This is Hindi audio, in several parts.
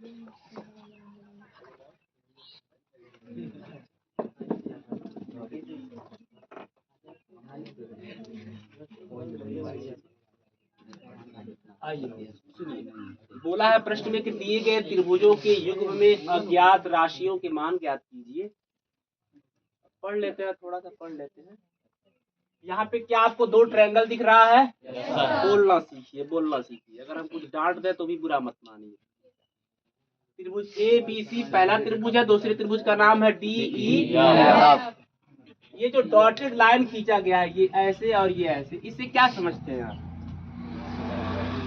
आइए सुनिए, बोला है प्रश्न में कि दिए गए त्रिभुजों के युग्म में अज्ञात राशियों के मान ज्ञात कीजिए। पढ़ लेते हैं, थोड़ा सा पढ़ लेते हैं। यहाँ पे क्या आपको दो ट्रायंगल दिख रहा है? बोलना सीखिए, बोलना सीखिए। अगर हम कुछ डांट दे तो भी बुरा मत मानिए। त्रिभुज ए बी सी पहला त्रिभुज है, दूसरे त्रिभुज का नाम है डी ई एफ। ये जो डॉटेड लाइन खींचा गया है, ये ऐसे और ये ऐसे, इससे क्या समझते हैं आप?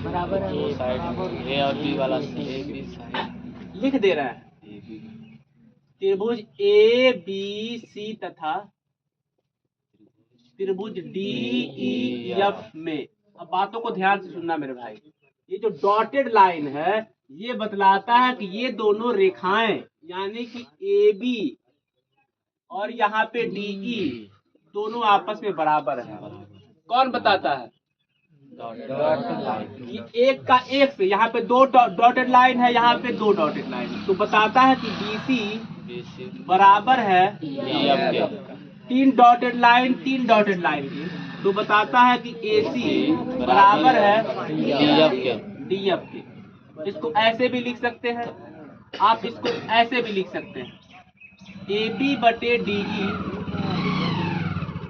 बराबर है, वो साइड ए और बी वाला लिख दे रहा है। त्रिभुज ए बी सी तथा त्रिभुज डी ई एफ में, अब बातों को ध्यान से सुनना मेरे भाई, ये जो डॉटेड लाइन है ये बतलाता है कि ये दोनों रेखाएं यानी कि ए बी और यहाँ पे डी ई दोनों आपस में बराबर है। कौन बताता है? ये एक का एक से, यहाँ पे दो डॉटेड लाइन है, यहाँ पे दो डॉटेड लाइन है, तो बताता है कि BC बराबर है तीन डॉटेड लाइन के, तो बताता है कि AC बराबर है DF के। इसको ऐसे भी लिख सकते हैं आप, इसको ऐसे भी लिख सकते हैं, AB बटे DE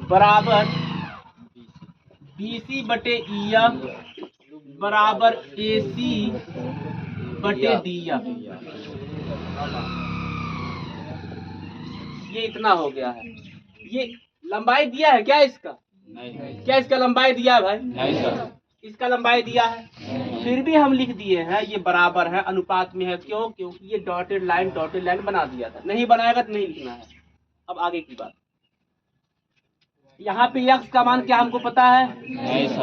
बराबर BC बटे EF बराबर AC बटे DF। ये इतना हो गया है। ये लंबाई दिया है क्या इसका? नहीं। क्या इसका लंबाई दिया है भाई? नहीं सर। इसका लंबाई दिया है, फिर भी हम लिख दिए हैं ये बराबर है, अनुपात में है। क्यों? क्योंकि ये डॉटेड लाइन बना दिया था। नहीं बनाएगा तो नहीं लिखना है। अब आगे की बात, यहाँ पे x का मान क्या हमको पता है?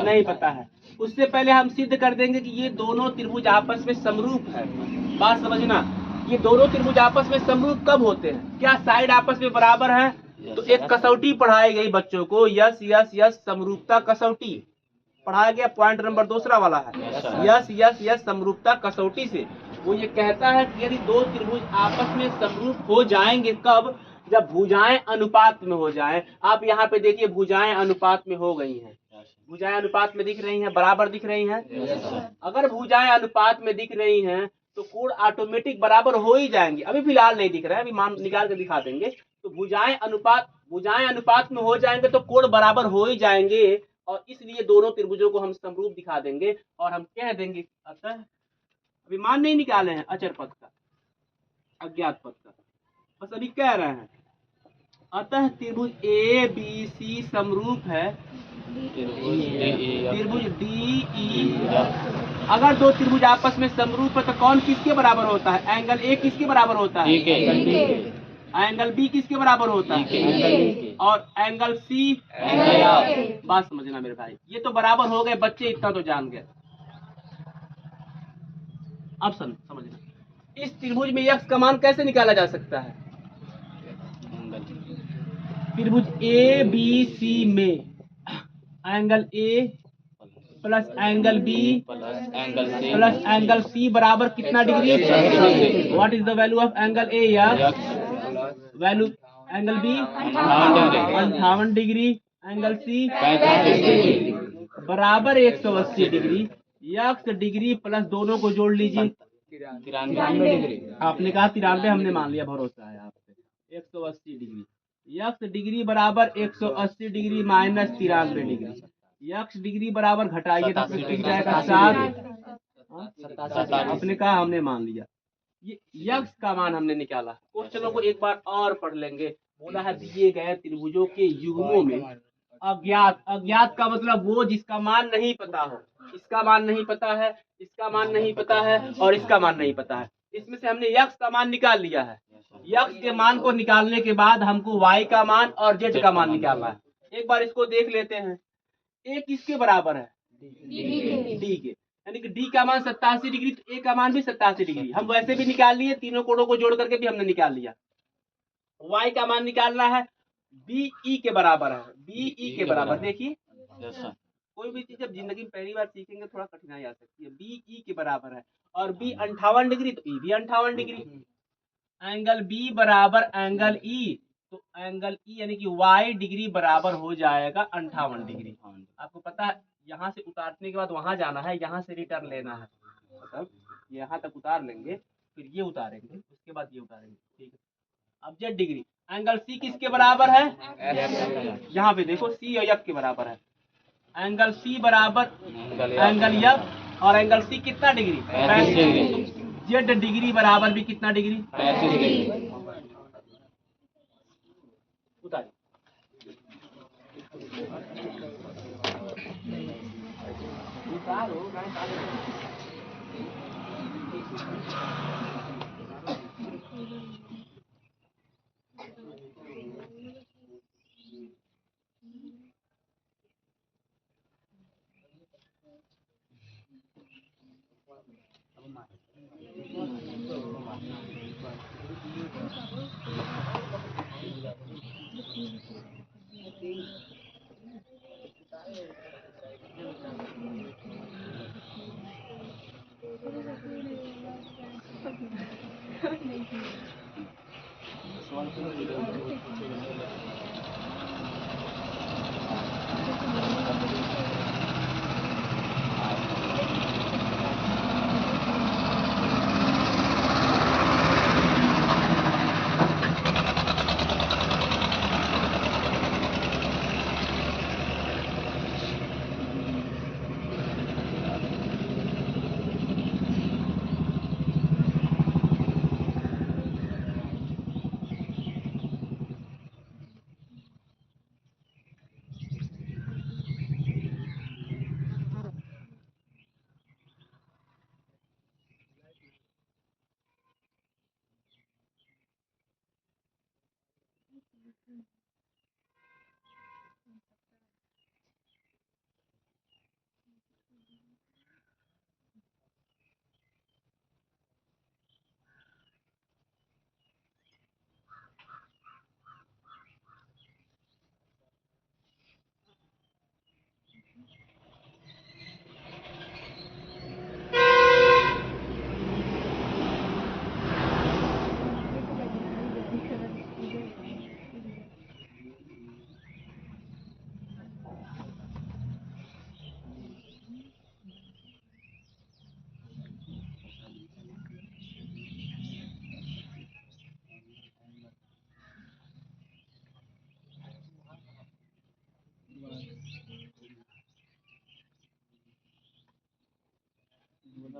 नहीं पता है। उससे पहले हम सिद्ध कर देंगे कि ये दोनों त्रिभुज आपस में समरूप है। बात समझना, ये दोनों त्रिभुज आपस में समरूप कब होते हैं? क्या साइड आपस में बराबर है? तो एक कसौटी पढ़ाई गई बच्चों को, यस समरूपता कसौटी पढ़ाया गया। पॉइंट नंबर दूसरा वाला है, यस समरूपता कसौटी से वो ये कहता है कि यदि दो त्रिभुज आपस में समरूप हो जाएंगे, कब? जब भुजाएं अनुपात में हो जाएं। आप यहाँ पे देखिए, भुजाएं अनुपात में हो गई हैं। भुजाएं अनुपात में दिख रही हैं, बराबर दिख रही हैं। अगर भुजाएं अनुपात में दिख रही हैं तो कोण ऑटोमेटिक बराबर हो ही जाएंगे। अभी फिलहाल नहीं दिख रहा है, अभी मान निकाल के दिखा देंगे। तो भुजाएं अनुपात में हो जाएंगे तो कोण बराबर हो ही जाएंगे, और इसलिए दोनों त्रिभुजों को हम समरूप दिखा देंगे और हम कह देंगे, अतः अभी मान नहीं निकाले हैं अचर पद का, अज्ञात पद का, बस अभी कह रहे हैं। अतः त्रिभुज ए बी सी समरूप है त्रिभुज डी ई। अगर दो त्रिभुज आपस में समरूप है तो कौन किसके बराबर होता है? एंगल ए किसके बराबर होता है? एंगल बी किसके बराबर होता है? और एंगल सी। बात समझना मेरे भाई, ये तो बराबर हो गए बच्चे, इतना तो जान गए। अब समझना, इस त्रिभुज में x का मान कैसे निकाला जा सकता है? त्रिभुज ए बी सी में angle A plus angle B plus angle C बराबर कितना degree? What is the value of angle A? Value angle B 58 degree, angle C 35 degree बराबर 180 डिग्री। x डिग्री प्लस दोनों को जोड़ लीजिए 93 डिग्री। आपने कहा 93, हमने मान लिया, भरोसा है आप पे। 180 डिग्री, x डिग्री बराबर 180 degree minus 93 degree. x degree बराबर घटाइए तो टिक जाएगा 7। आपने कहा, हमने मान लिया। ये x का मान हमने निकाला। क्वेश्चनों को एक बार और पढ़ लेंगे। बोला है दिए गए त्रिभुजों के युग्मों में अज्ञात का मतलब वो जिसका मान नहीं पता हो। इसका मान नहीं पता है, इसका मान नहीं पता है और इसका मान नहीं पता है। इसमें से हमने x का मान निकाल लिया है। x के मान को निकालने के बाद हमको y का मान और z का मान निकालना है। एक बार इसको देख लेते हैं। a किसके बराबर है? d के, यानी कि d का मान 87 डिग्री, तो a का मान भी 87 डिग्री। हम वैसे भी निकाल लिए, तीनों कोणों को जोड़ करके भी हमने निकाल लिया। y का मान निकालना है, BE के बराबर है। BE के बराबर देखिए, कोई भी चीज जब जिंदगी में पहली बार सीखेंगे थोड़ा कठिनाई आ सकती है। बी ई के बराबर है और बी 58 डिग्री तो ई भी 58 डिग्री। एंगल बी बराबर एंगल ई, तो एंगल ई यानी कि वाई डिग्री बराबर हो जाएगा 58 डिग्री। आपको पता है यहाँ से उतारने के बाद वहां जाना है, यहाँ से रिटर्न लेना है, मतलब यहाँ तक उतार लेंगे फिर ये उतारेंगे उसके बाद ये उतारेंगे, ठीक है। अब जेड डिग्री एंगल सी किसके बराबर है, यहाँ पे देखो सी और एफ के बराबर है। एंगल सी बराबर एंगल एफ और एंगल सी कितना डिग्री, 35 डिग्री। जेड डिग्री बराबर भी कितना डिग्री, 35 डिग्री। उतार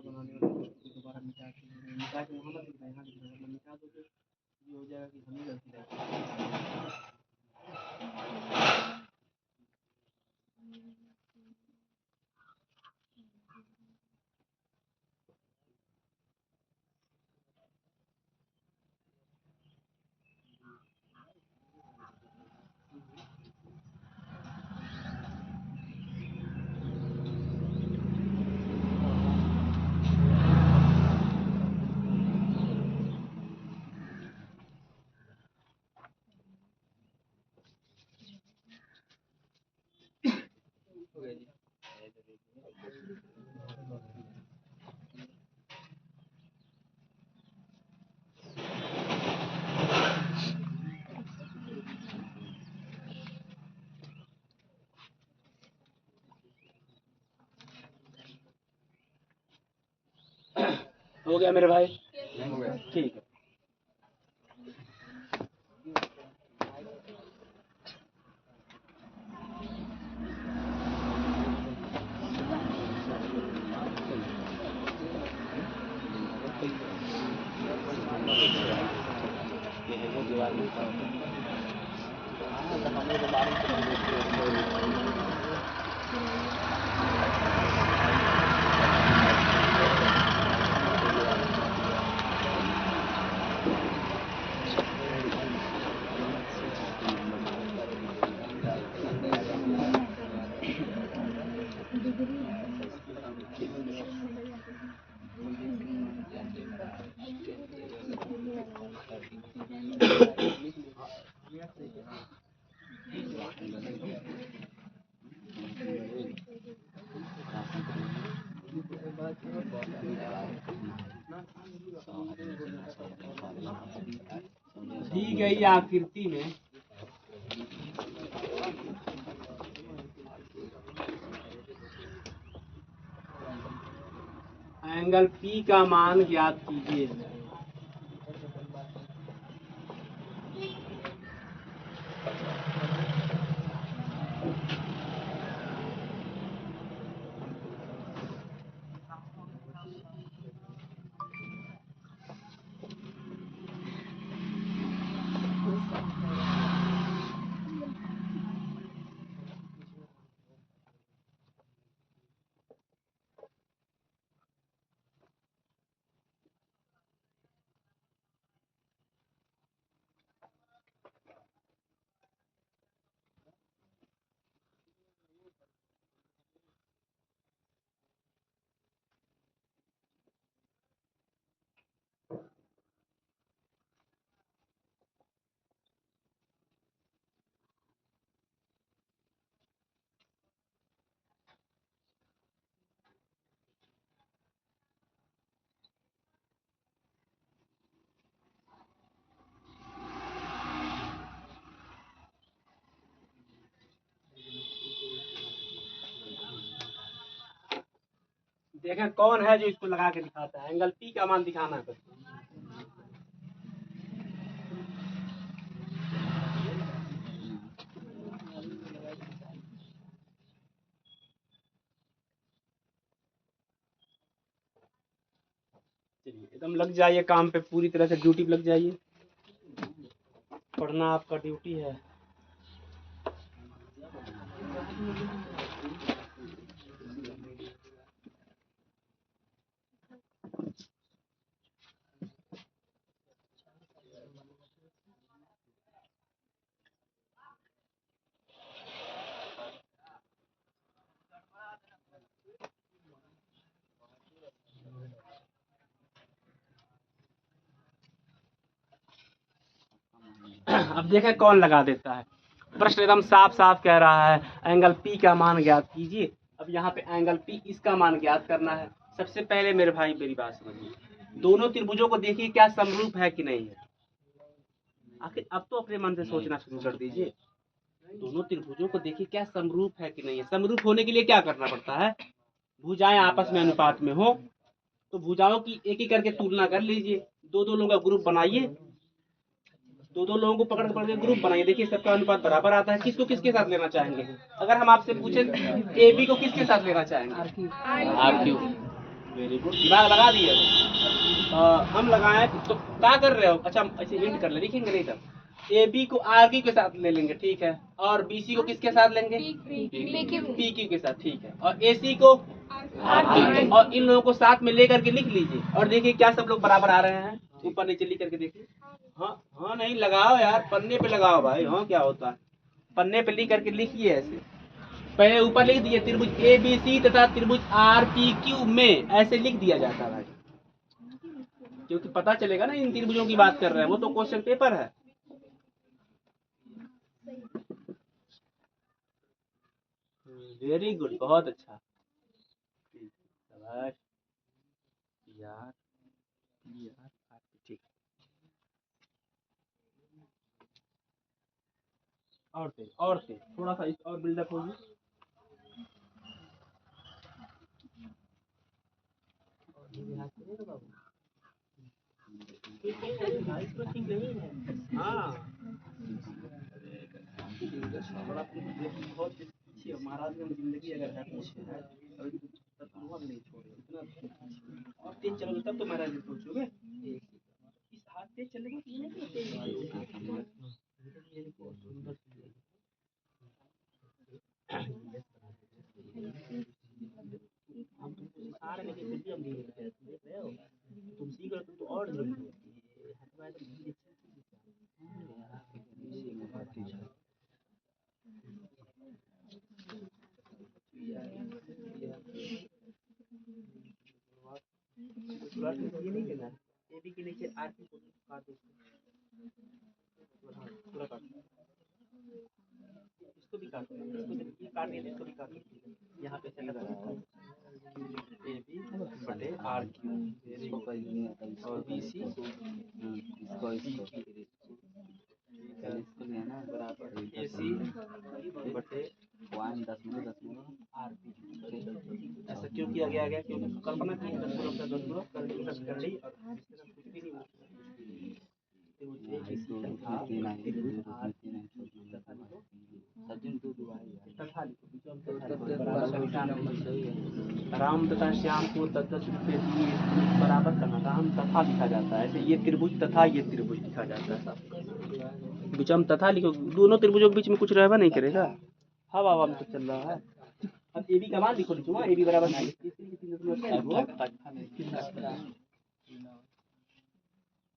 बनाने वाले दोबारा मिटा के वहाँ पर लिखना है, यहाँ लिखना है, मिटा दो तो ये हो जाएगा कि हमें गलती है। हो गया मेरे भाई, ठीक है। दी गई आकृति में एंगल P का मान ज्ञात कीजिए। देखें कौन है जो इसको लगा के दिखाता है। एंगल P का मान दिखाना है बस। चलिए एकदम लग जाइए काम पे, पूरी तरह से ड्यूटी पे लग जाइए। पढ़ना आपका ड्यूटी है। अब देखें कौन लगा देता है। प्रश्न एकदम साफ साफ कह रहा है एंगल P का मान ज्ञात कीजिए। अब यहाँ पे एंगल P इसका मान ज्ञात करना है। सबसे पहले मेरे भाई मेरी बात समझिए, दोनों त्रिभुजों को देखिए क्या समरूप है कि नहीं है। आखिर अब तो अपने मन से सोचना शुरू कर दीजिए। दोनों त्रिभुजों को देखिए क्या समरूप है कि नहीं है। समरूप होने के लिए क्या करना पड़ता है, भुजाएं आपस में अनुपात में हो तो भुजाओं की एक एक करके तुलना कर लीजिए। दो दो लोगों का ग्रुप बनाइए, दो दो लोगों को पकड़ के ग्रुप बनाइए। देखिए सबका अनुपात बराबर आता है। किसको किसके साथ लेना चाहेंगे? अगर हम आपसे पूछे AB को किसके साथ लेना चाहेंगे? RQ। वेरी गुड, दिमाग लगा दिए। हम लगाए तो क्या कर रहे हो? अच्छा ऐसे हिंट कर ले, लिखेंगे नहीं तब। AB को RQ के साथ ले लेंगे, ठीक है। और BC को किसके साथ लेंगे? PQ के साथ, ठीक है। और AC को RQ। और इन लोगों को साथ में लेकर के लिख लीजिए और देखिए क्या सब लोग बराबर आ रहे हैं। ऊपर नीचे लिख करके देखिए। हाँ हाँ नहीं लगाओ यार, पन्ने पे लगाओ भाई। हाँ क्या होता है, पन्ने पे लिख करके लिखिए। ऐसे पहले ऊपर लिख दिए त्रिभुज ABC तथा त्रिभुज RPQ में, ऐसे लिख दिया जाता है भाई, क्योंकि पता चलेगा ना इन त्रिभुजों की बात कर रहे हैं। वो तो क्वेश्चन पेपर है। वेरी गुड, बहुत अच्छा। शाबाश यार, ठीक। और तेज थोड़ा सा और बिल्डअप होगी। हाँ बहुत अच्छी है महाराज की जिंदगी। अगर है तब तो हम नहीं छोड़े इतना। और तेज चलोगे तब तो महाराज सोचोगे। इस हाथ तेज चलेगा तो हम तुमको सिखा रहे हैं, लेकिन फिर भी हम धीरे धीरे देख रहे हो। तुम सीख रहे हो तुम तो और धीरे धीरे। ये नहीं करना, AB के नीचे RQ को काट दो, पूरा काट दो। इसको भी काट दो, इसको काट दिया, इसको भी काट दो। यहाँ पे सेटअप AB बटे RQ और BC AC बटे 1.10 ऐसा क्यों किया गया? क्योंकि कल्पना की 10 कर ली और कुछ भी नहीं हुआ। राम तथा श्याम को 10 रुपये दिए बराबर करना, राम तथा लिखा जाता है। ऐसे ये त्रिभुज तथा ये त्रिभुज लिखा जाता है। विचम तथा लिखो, दोनों त्रिभुजों के बीच में कुछ रहवा नहीं करेगा। हवा में तो चल रहा है। अब ए बी का मान लिखो, ए बी बराबर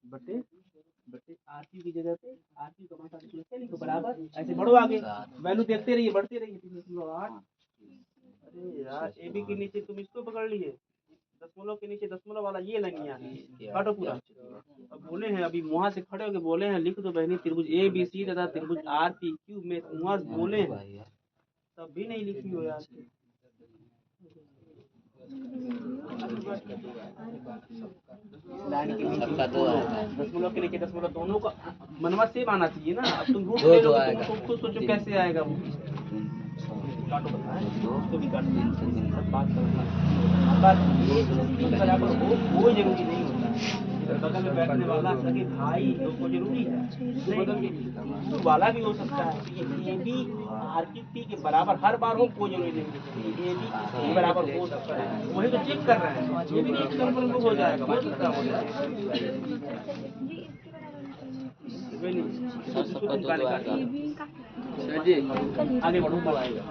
बटे आर क्यू की जगह पे आर क्यू का मान लिखो बराबर। ऐसे बढ़ो आगे, वैल्यू देखते रहिए, बढ़ते रहिए। 3.8। अरे यार, ए बी के नीचे तुम इसको पकड़ लिए, दशमलव के नीचे दशमलव वाला ये लाइन यहाँ काटो पूरा। अब बोले हैं, अभी वहाँ से खड़े होके बोले हैं लिख दो बहनी त्रिभुज ए बी सी तथा त्रिभुज आर पी क्यू में, वहाँ बोले हैं तब भी नहीं लिखी हो यार। दशमलव के नीचे दशमलव, दोनों का मनवा सेम आना चाहिए ना। अब तुम रूट ले लो, तुम खुद सोचो कैसे आएगा वो। काटो तो भी काट सब बात बराबर हो, वो जरूरी नहीं होता। बगल में बैठने वाला सगे भाई को जरूरी है, तो वाला भी हो सकता है। ये भी आर की पी के बराबर हर बार हो, कोई जरूरी नहीं। ये भी बराबर हो सकता है, वही तो चेक कर रहे हैं। ये भी नहीं कन्फर्म हो जाएगा, हो सकता है। आगे बढ़ो, आएगा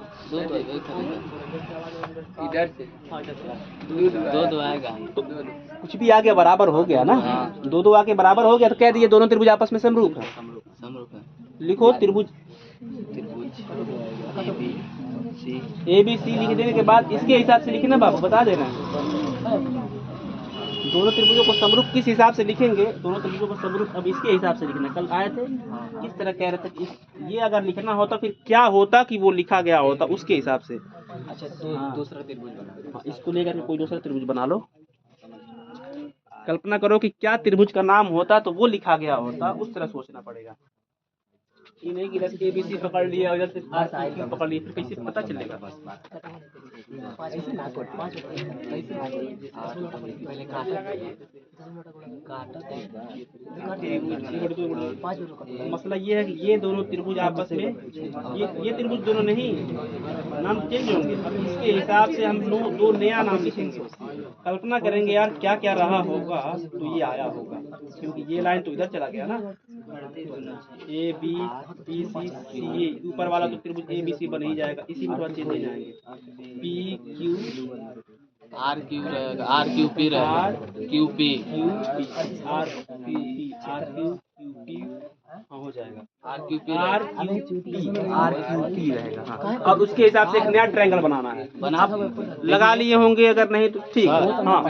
इधर से दो आएगा, कुछ भी आ गया बराबर हो गया ना। दो आके बराबर हो गया तो कह दिए दोनों त्रिभुज आपस में समरूप है। लिखो त्रिभुज ए बी सी लिख देने के बाद इसके हिसाब से लिखना बाबू, बता देना दोनों त्रिभुजों को समरूप किस हिसाब से लिखेंगे। दोनों त्रिभुजों को समरूप अब इसके हिसाब से लिखना। कल आए थे किस तरह कह रहे थे, ये अगर लिखना होता फिर क्या होता कि वो लिखा गया होता उसके हिसाब से। अच्छा, दूसरा त्रिभुज बना, इसको लेकर कोई दूसरा त्रिभुज बना लो। कल्पना करो कि क्या त्रिभुज का नाम होता तो वो लिखा गया होता, उस तरह सोचना पड़ेगा। ये नहीं कि इधर ए बी सी पकड़ लिया, इधर से आर क्यू पकड़ लिया, फिर कैसे पता चलेगा। मसला ये है कि ये दोनों त्रिभुज आपस में, ये त्रिभुज दोनों नहीं, नाम चेंज होंगे। अब इसके हिसाब से हम दो नया नाम लिखेंगे। कल्पना करेंगे यार क्या क्या रहा होगा, तो ये आया होगा, क्योंकि ये लाइन तो इधर चला गया ना। ए बी बी सी सी, ए ऊपर वाला तो त्रिभुज ए बी सी बन ही जाएगा, इसी में थोड़ा चेंज हो जाएंगे। पी क्यू आर क्यू रहेगा, आर क्यू पी रहेगा, Q P R P R Q P हो जाएगा, आर क्यू पी रहेगा। हाँ, अब उसके हिसाब से एक नया ट्रायंगल बनाना है। आप लगा लिए होंगे, अगर नहीं तो ठीक है। हाँ,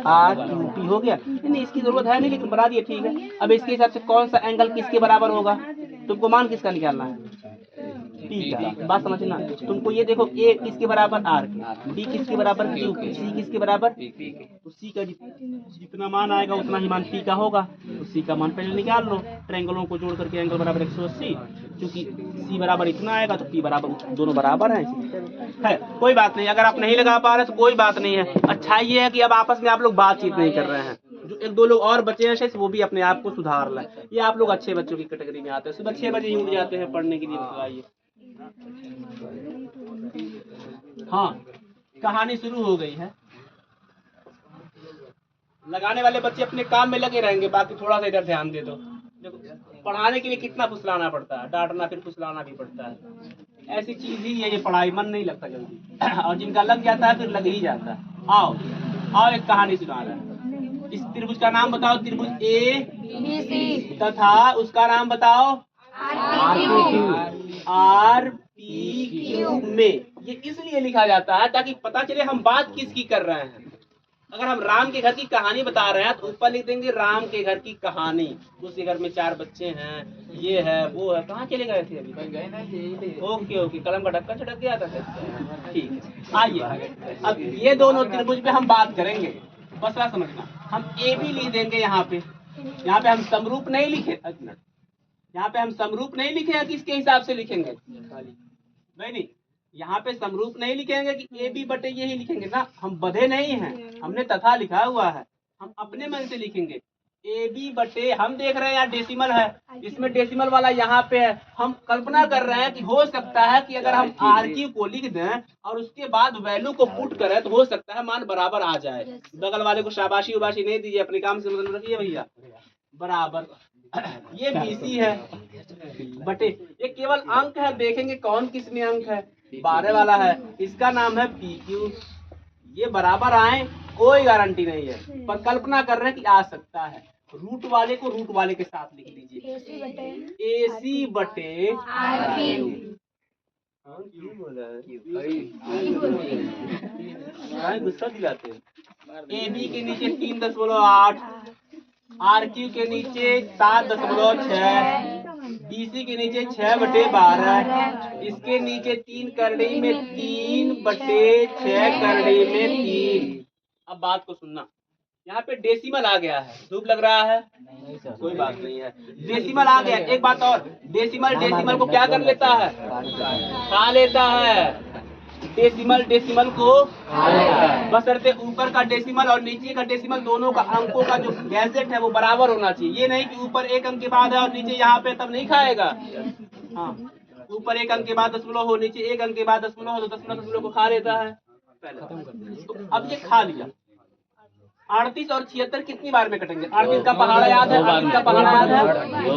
आर क्यू पी हो गया। नहीं, इसकी जरूरत है नहीं, लेकिन बना दिए ठीक है। अब इसके हिसाब से कौन सा एंगल किसके बराबर होगा, तुमको मान किसका निकालना है, पी का। बात समझना, तुमको ये देखो ए किसके बराबर आर के, बी किसके बराबर क्यू के, सी किसके बराबर पी के। तो सी का जितना मान आएगा उतना ही मान पी का होगा, तो सी का मान पहले निकाल लो। ट्रायंगलों को जोड़ करके एंगल बराबर 180, क्योंकि सी बराबर इतना आएगा तो पी बराबर, दोनों बराबर है। कोई बात नहीं, अगर आप नहीं लगा पा रहे तो कोई बात नहीं है। अच्छा ये है कि अब आपस में आप लोग बातचीत नहीं कर रहे हैं। जो एक दो लोग और बचे हैं वो भी अपने आप को सुधार लें। ये आप लोग अच्छे बच्चों की कैटेगरी में आते हैं, सुबह 6 बजे ही उठ जाते हैं पढ़ने के लिए। बताइए, हाँ, कहानी शुरू हो गई है। लगाने वाले बच्चे अपने काम में लगे रहेंगे, बाकी थोड़ा सा इधर ध्यान दे दो। देखो, पढ़ाने के लिए कितना फुसलाना पड़ता है, डांटना फिर फुसलाना भी पड़ता है। ऐसी चीज ही है ये पढ़ाई, मन नहीं लगता जल्दी। और जिनका लग जाता है फिर लग ही जाता है। आओ एक कहानी सुना रहा है। इस त्रिभुज का नाम बताओ, त्रिभुज ए तथा उसका नाम बताओ आर पी क्यू में। ये इसलिए लिखा जाता है ताकि पता चले हम बात किसकी कर रहे हैं। अगर हम राम के घर की कहानी बता रहे हैं तो ऊपर लिख देंगे राम के घर की कहानी, उसके घर में 4 बच्चे हैं, ये है वो है। कहाँ चले गए थे अभी? ओके, कलम का ढक्कन छटक गया था। ठीक है, आइए अब ये दोनों त्रिभुज पे हम बात करेंगे। मसला समझना, हम ए बी लिख देंगे यहाँ पे हम समरूप नहीं लिखे, यहाँ पे हम समरूप नहीं लिखे हैं, किसके हिसाब से लिखेंगे नहीं, यहाँ पे समरूप नहीं लिखेंगे कि ए बी बटे यही लिखेंगे ना, हम बधे नहीं हैं, हमने तथा लिखा हुआ है, हम अपने मन से लिखेंगे ए बी बटे, हम देख रहे हैं यहाँ डेसिमल है, इसमें डेसिमल वाला यहाँ पे है, हम कल्पना कर रहे हैं कि हो सकता है कि अगर हम आर क्यू को लिख दें और उसके बाद वैल्यू को पुट करें तो हो सकता है मान बराबर आ जाए। बगल वाले को शाबाशी उबाशी नहीं दीजिए, अपने काम से मतलब रखिए भैया। बराबर ये बीसी है बटे, ये केवल अंक है, देखेंगे कौन किस में अंक है, 12 वाला है, इसका नाम है पी क्यू। ये बराबर आए कोई गारंटी नहीं है, पर कल्पना कर रहे हैं कि आ सकता है। रूट वाले को रूट वाले के साथ लिख लीजिए, AC बटे गुस्सा दिलाते हैं। AB के नीचे 3.8, RQ के नीचे 7.6, BC के नीचे 6/12, इसके नीचे 3 करड़ी में 3/6 करड़ी में 3। अब बात को सुनना, यहाँ पे डेसिमल आ गया है, धूप लग रहा है, कोई बात नहीं है, डेसिमल आ गया। एक बात और, डेसिमल को क्या कर लेता है, खा लेता है, डेसिमल को बशर्ते ऊपर का डेसिमल और नीचे का डेसिमल दोनों का अंकों का जो गैजेट है वो बराबर होना चाहिए। ये नहीं कि ऊपर 1 अंक के बाद है और नीचे यहाँ पे तब नहीं खाएगा। हाँ, ऊपर 1 अंक के बाद दशमलव हो, नीचे 1 अंक के बाद दशमलव हो, तो दशमलव को खा लेता है पहले। तो अब ये खा लिया। 38 और 76 कितनी बार में कटेंगे? 38 का पहाड़ा याद है? 38 का पहाड़ा याद है?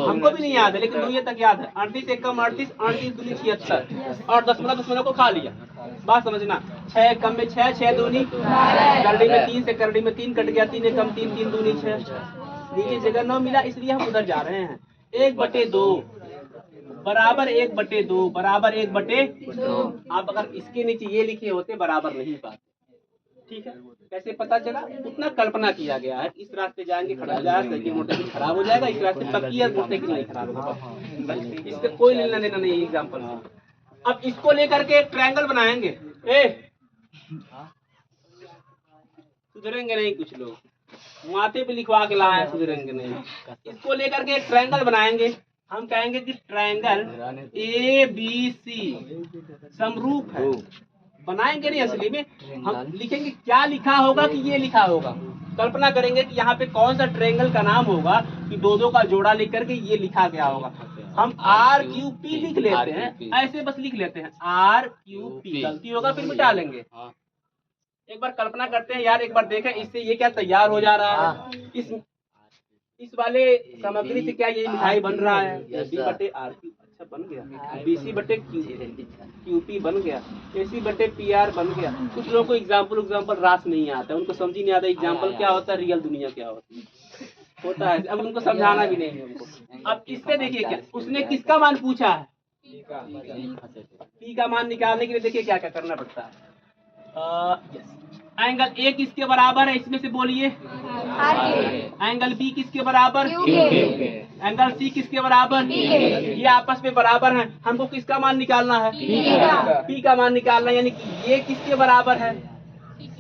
हमको भी नहीं याद है, लेकिन दुनिया तक याद है। 38 एक कम 38, 38 दूनी 76 और दशमलव को खा लिया। बात समझना, 6 कम में 6, 6 दूनी करड़ी में 3 से करड़ी में 3 कट गया, 3 एक कम 3, 3 दूनी 6। नीचे जगह 9 मिला, इसलिए हम उधर जा रहे हैं। 1/2 बराबर 1/2 बराबर 1/2। आप अगर इसके नीचे ये लिखे होते बराबर नहीं पाते। ठीक है, कैसे पता चला? उतना कल्पना किया गया है। इस रास्ते जाएंगे खड़ा हो जाएगा, साइकिल मोटरसाइकिल खराब हो जाएगा, इस रास्ते पक्की है, मोटरसाइकिल नहीं खराब होगा। इसका कोई लेना देना नहीं है एग्जाम्पल से। अब इसको लेकर के एक ट्रायंगल बनाएंगे। सुधरेंगे नहीं कुछ लोग, माथे पे लिखवा के लाए, सुधरेंगे नहीं। इसको लेकर के एक ट्रायंगल बनाएंगे। हम कहेंगे कि ट्रायंगल ABC समरूप है। बनाएंगे नहीं, असली में हम लिखेंगे क्या लिखा होगा कि ये लिखा होगा। कल्पना करेंगे कि यहाँ पे कौन सा ट्रायंगल का नाम होगा कि दो का जोड़ा लिख करके ये लिखा गया होगा। हम RQP लिख लेते हैं, ऐसे बस लिख लेते हैं RQP। गलती होगा फिर मिटा लेंगे। एक बार कल्पना करते हैं यार, एक बार देखें इससे ये क्या तैयार हो जा रहा है। इस वाले सामग्री से क्या ये मिठाई बन रहा है? B/RQ अच्छा बन गया, BC/QP बन गया, AC/PR बन गया। कुछ लोगों को एग्जाम्पल रास नहीं आता, उनको समझ ही नहीं आता एग्जाम्पल क्या होता है, रियल दुनिया क्या होता है। अब उनको समझाना भी नहीं है उनको। अब इससे देखिए क्या उसने किसका मान पूछा है, P का मान निकालने के लिए देखिए क्या क्या करना पड़ता है। एंगल A किसके बराबर है, इसमें से बोलिए। एंगल B किसके बराबर? एंगल C किसके बराबर? ये आपस में बराबर हैं। हमको किसका मान निकालना है? P का मान निकालना है। यानी कि ये किसके बराबर है?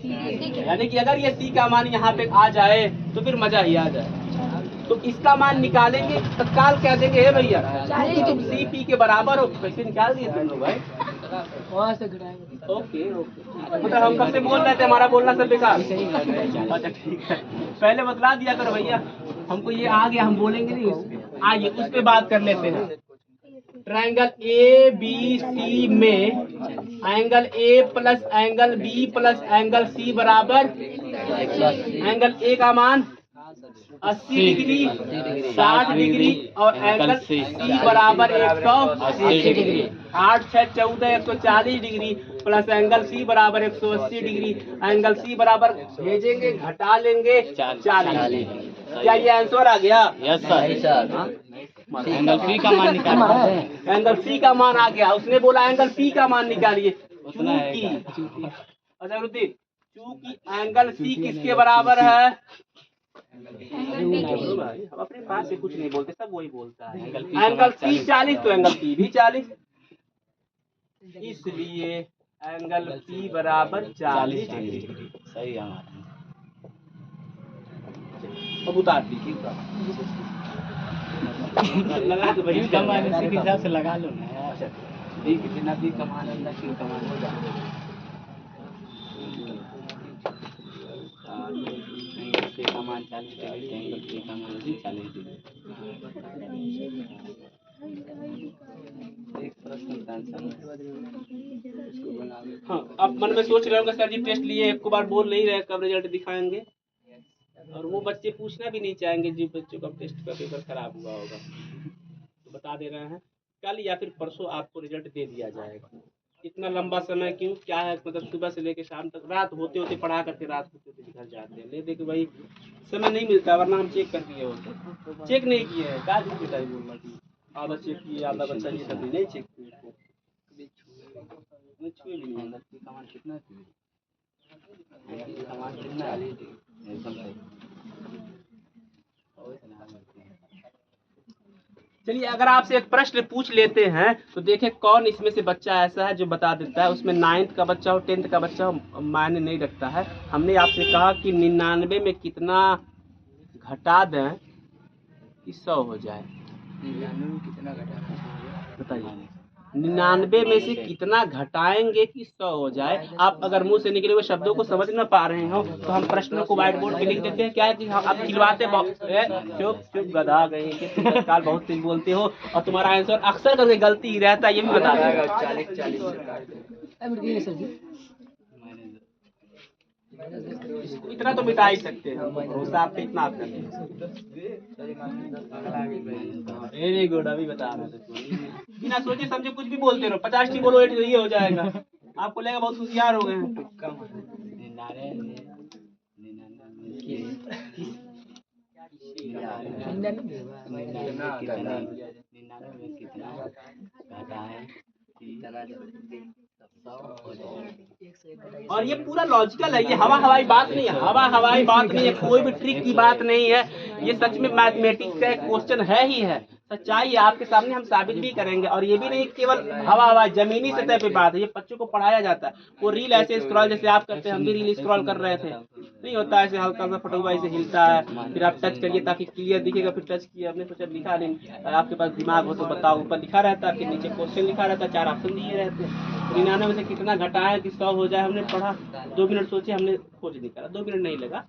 यानी कि अगर ये C का मान यहाँ पे आ जाए तो फिर मजा ही आ जाए। तो इसका मान निकालेंगे, तत्काल कह देंगे हे भैया तुम CP के बराबर हो। कैसे निकाल दिए तुम लोग भाई? ओके मतलब हम कब से बोल रहे थे हमारा बोलना सब बेकार? अच्छा ठीक है, पहले बतला दिया करो भैया, हमको ये आ गया, हम बोलेंगे नहीं उस पे। आइए उस पे बात कर लेते हैं। ट्रायंगल ABC में angle A plus angle B plus angle C बराबर एंगल A का मान 80 डिग्री, 60 डिग्री और एंगल C बराबर 180 degree. 8 6 14 140 degree plus angle C बराबर 180 डिग्री। एंगल C बराबर भेजेंगे, घटा लेंगे 40 डिग्री। क्या ये आंसर आ गया? Yes sir. एंगल C का मान निकालिए। एंगल C का मान आ गया, उसने बोला एंगल P का मान निकालिए। अजहरुद्दीन, चूंकि एंगल C किसके बराबर है? हम अपने पास से कुछ नहीं बोलते, सब वही बोलता है। एंगल C 40 तो एंगल P भी 40, इसलिए एंगल P बराबर 40 डिग्री। सही है। अब उतार दीजिए। लगा तो भाई कमाने के हिसाब से लगा लो ना। अच्छा ठीक है, जितना भी कमाना है फिर कमाना हो जाए। कमान 40 देंगे, कमान 40 देंगे। एक प्रश्न का आंसर उसको बना लो। हाँ, आप मन में सोच रहे होंगे सर जी टेस्ट लिए एक बार बोल नहीं रहे कब रिजल्ट दिखाएंगे, और वो बच्चे पूछना भी नहीं चाहेंगे जिन बच्चों का टेस्ट का पेपर खराब हुआ होगा। तो बता दे रहे हैं कल या फिर परसों आपको रिजल्ट दे दिया जाएगा। इतना लंबा समय क्यों, क्या है, मतलब सुबह से लेकर शाम तक, रात होते होते पढ़ा करके रात होते होते घर जाते हैं, ले दे के भाई समय नहीं मिलता, वरना हम चेक कर दिए होते। चेक नहीं किए हैं, क्या बेटा बोलना कि आधा चेक किए आधा बच्चा ये सब नहीं चेक किए। छुए भी नहीं अंदर की कमान कितना थी? अंदर की कमान कितना है? एकदम सही। चलिए अगर आपसे एक प्रश्न पूछ लेते हैं तो देखें कौन इसमें से बच्चा ऐसा है जो बता देता है। उसमें 9th का बच्चा हो 10th का बच्चा हो मायने नहीं रखता है। हमने आपसे कहा कि 99 में कितना घटा दें कि 100 हो जाए। 99 में कितना घटा? बताइए 99 में से कितना घटाएंगे कि 100 हो जाए। आप अगर मुंह से निकले हुए शब्दों को समझ न पा रहे हो तो हम प्रश्नों को व्हाइट बोर्ड पे लिख देते हैं। क्या है कि आप खिलवाते चुप चुप गधा गए कि तुम तत्काल बहुत तेज बोलते हो और तुम्हारा आंसर अक्सर करके गलती ही रहता है, ये भी बता दें। इतना तो मिटा ही सकते हैं, भरोसा आप पे इतना आप करते हैं। वेरी गुड, अभी बता रहे थे बिना सोचे समझे कुछ भी बोलते रहो। 50 टी बोलो ये हो जाएगा, आपको लगेगा बहुत होशियार हो गए और ये पूरा लॉजिकल है, ये हवा हवाई बात नहीं है, हवा हवाई बात नहीं है, कोई भी ट्रिक की बात नहीं है। ये सच में मैथमेटिक्स का एक क्वेश्चन है ही है, सच्चाई है, आपके सामने हम साबित भी करेंगे। और ये भी नहीं केवल हवा हवाई जमीनी सतह पे बात है, ये बच्चों को पढ़ाया जाता है। वो रील ऐसे स्क्रॉल जैसे आप करते हैं, हम भी रील स्क्रॉल कर रहे थे, नहीं होता ऐसे हल्का सा फटुआ ऐसे हिलता है, फिर आप टच करिए ताकि क्लियर दिखेगा, फिर टच किया, हमने सोचा लिखा नहीं, आपके पास दिमाग हो तो बताओ। ऊपर लिखा रहता है, फिर नीचे क्वेश्चन लिखा रहता है, 4 ऑप्शन दिए रहते हैं। 99 में से कितना घटाया कि 100 हो जाए, हमने पढ़ा, 2 मिनट सोचे, हमने खोज निकाला, 2 मिनट नहीं लगा।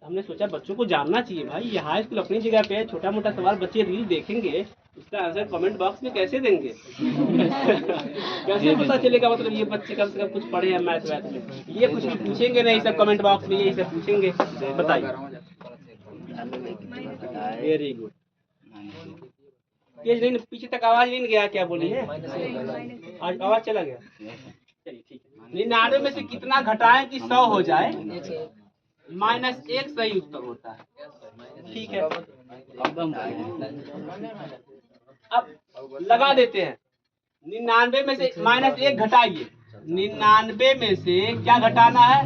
हमने सोचा बच्चों को जानना चाहिए भाई, ये हाई स्कूल अपनी जगह पे है, छोटा मोटा सवाल बच्चे रील देखेंगे, उसका आंसर कमेंट बॉक्स में कैसे देंगे कैसे पता चलेगा, मतलब ये बच्चे कम से कम कुछ पढ़े हैं मैथ वैथ में, ये कुछ पूछेंगे नहीं, सब कमेंट बॉक्स में यही सब पूछेंगे। बताइए, वेरी गुड। तेज नहीं, पीछे तक आवाज नहीं गया, क्या बोली है, आज आवाज चला गया। चलिए ठीक है, 99 में से कितना घटाएं कि 100 हो जाए, -1 सही उत्तर होता है। ठीक है, अब लगा देते हैं। 99 में से -1 घटाइए, 99 में से क्या घटाना है,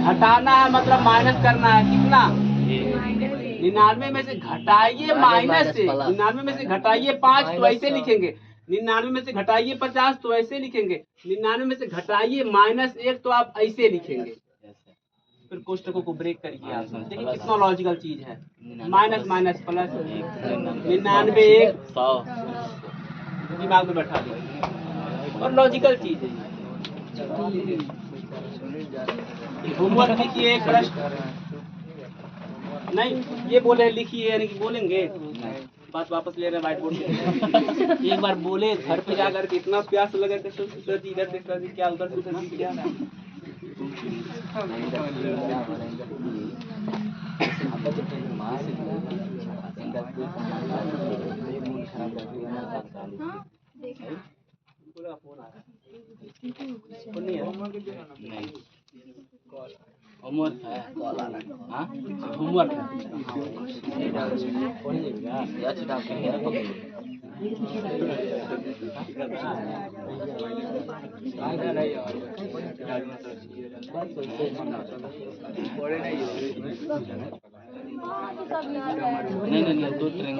घटाना है, मतलब माइनस करना है, कितना, 99 में से घटाइए माइनस से, 99 में से घटाइए 5 तो ऐसे लिखेंगे, 99 में से घटाइए 50 तो ऐसे लिखेंगे, 99 में से घटाइए -1 तो आप ऐसे लिखेंगे। फिर कोष्टकों को ब्रेक करिए, आप देखिए कितना लॉजिकल चीज है, माइनस माइनस प्लस, 99 1 100 दिमाग में बैठा दीजिए, और लॉजिकल चीज है। होमवर्क लिखिए, एक प्रश्न नहीं, ये बोले लिखिए यानी कि बोलेंगे, बात वापस ले रहे हैं व्हाइट बोर्ड से। एक बार बोले घर पे जाकर के इतना प्यास लगा कि सर जी इधर से सर जी क्या, उधर से सर जी क्या। होमवर्क है, होमवर्क नहीं 2 ट्रेन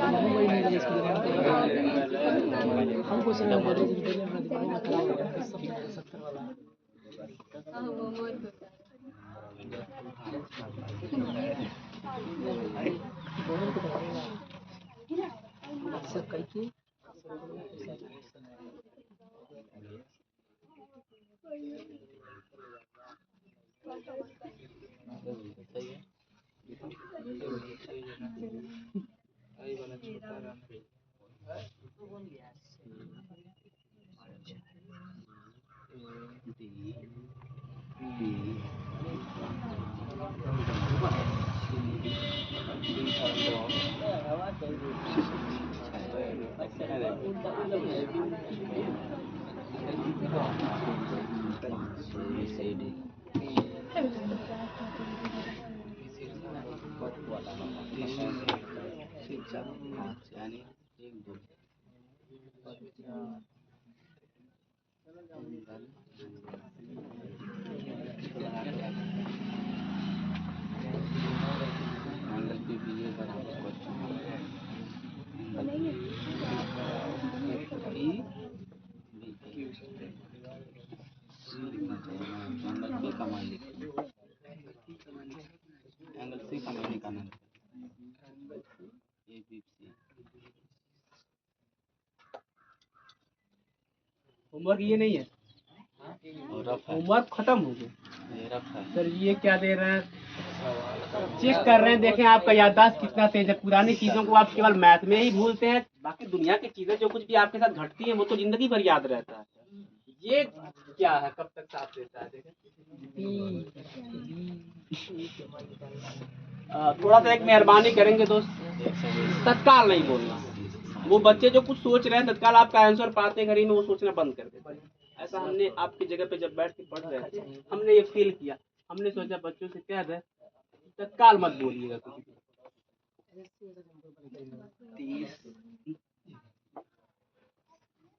होमवर्क ये नहीं है, होमवर्क खत्म हो गया सर। ये क्या दे रहे हैं, चेक कर रहे हैं, देखें आपका याददाश्त कितना तेज है। पुरानी चीजों को आप केवल मैथ में ही भूलते हैं, बाकी दुनिया की चीजें जो कुछ भी आपके साथ घटती हैं वो तो जिंदगी भर याद रहता है। ये क्या है, कब तक साथ देता है, देखें। थोड़ा सा एक मेहरबानी करेंगे दोस्त, तत्काल नहीं बोलना। वो बच्चे जो कुछ सोच रहे हैं तत्काल आपका आंसर पाते घड़ी में वो सोचना बंद कर देते। ऐसा हमने आपकी जगह पे जब बैठ के पढ़ रहे थे हमने ये फील किया, हमने सोचा बच्चों से कह दे तत्काल मत बोलिएगा कुछ भी।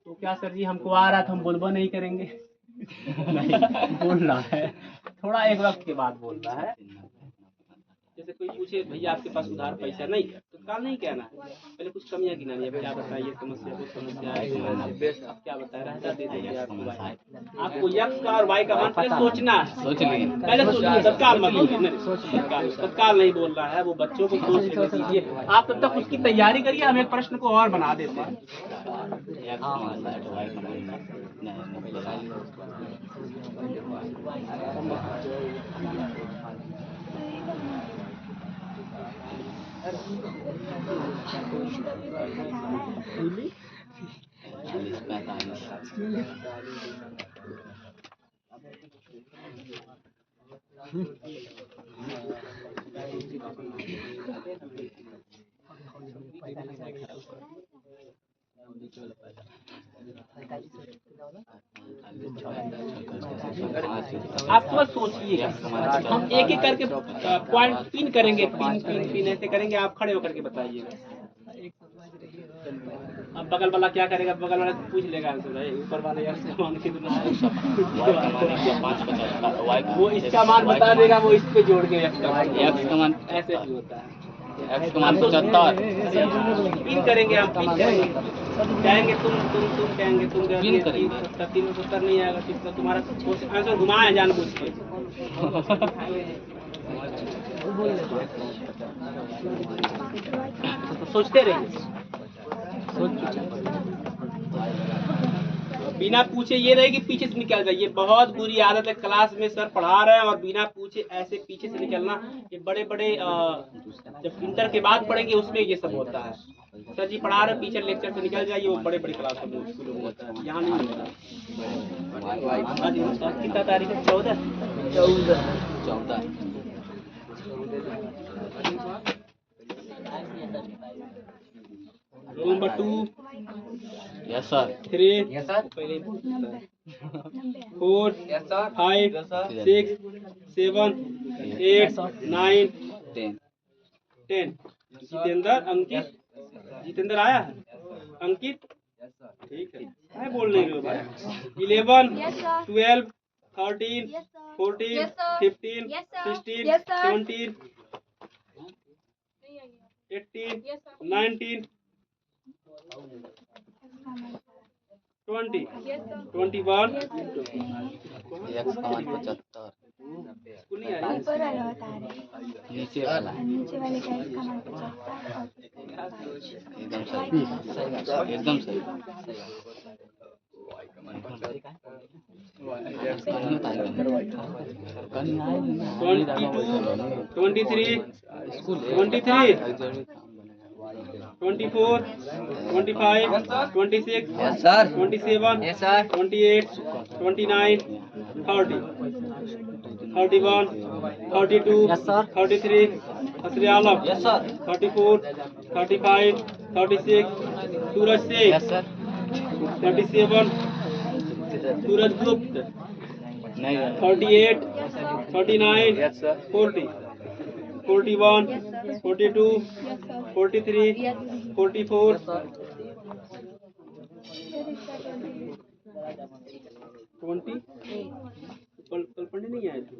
तो क्या सर जी हमको आ रहा था, हम बोलबा नहीं करेंगे? नहीं, बोल रहा है, थोड़ा एक वक्त के बाद बोल रहा है। जैसे कोई पूछे भैया आपके पास उधार पैसा नहीं है तो काल नहीं कहना है, पहले कुछ कमियां गिनानी है। क्या बताइए समस्या, वो समस्या है, आप क्या बताए रहता दे देंगे आपको यक्स का और वाई का मान पहले सोचना है, सोच लीजिए पहले, सोचिए, तत्काल मत बोलिए, तत्काल नहीं बोल रहा है। वो बच्चों को सोच लेने दीजिए, आप तब तक उसकी तैयारी करिए, हम एक प्रश्न को और बना देते हैं। आप तो बस सोचिए, हम एक एक करके पॉइंट पिन करेंगे, पिन पिन पिन ऐसे करेंगे, आप खड़े होकर के बताइएगा। अब बगल वाला क्या करेगा, बगल वाला पूछ लेगा आंसर, ऊपर वाले यार मान कितना है वो इसका मान बता देगा, वो इस पे जोड़ के एक्स का मान ऐसे भी होता है। एक्स का मान 75 पिन करेंगे, हम पिन करेंगे, कहेंगे तुम कहेंगे तुम 370 नहीं आएगा, तो तुम्हारा आंसर घुमाया जानबूझ के। तो सोचते रहिए, बिना पूछे ये नहीं कि पीछे से निकल जाइए, बहुत बुरी आदत है। क्लास में सर पढ़ा रहे हैं और बिना पूछे ऐसे पीछे से निकलना, ये बड़े बड़े जब इंटर के बाद पढ़ेंगे उसमें ये सब होता है। सर जी पढ़ा रहे पीछे लेक्चर से निकल जाइए, वो बड़े बड़े क्लास में स्कूलों में होता है, यहाँ नहीं होता। कितना तारीख है, 14। Roll number 2। Yes sir. 3। Yes sir. 4। Yes sir. 5। 6। 7। 8। 9। 10। Jitendra, Ankit, Jitendra आया है, अंकित ठीक है, मैं बोल नहीं रहा भाई। 11, 12, 13, 14, 15, 16, 17, 18, 19, 20, 21, स्कूल नहीं आ रही? ऊपर वाला बता रहे हैं। नीचे वाला नीचे वाले का इसका मान 75 और एकदम सही कहीं आए 22, 23, 23, 24, 25, 26, 27, 28, 29, 30, 31, 32, 33, Asri Alam, 34, 35, 36, Suraj Singh, 37, Suraj Gupta, 38, 39, 40, 41, 42, 43, 44, 20, कल पढ़ने नहीं आए थे?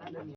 बंद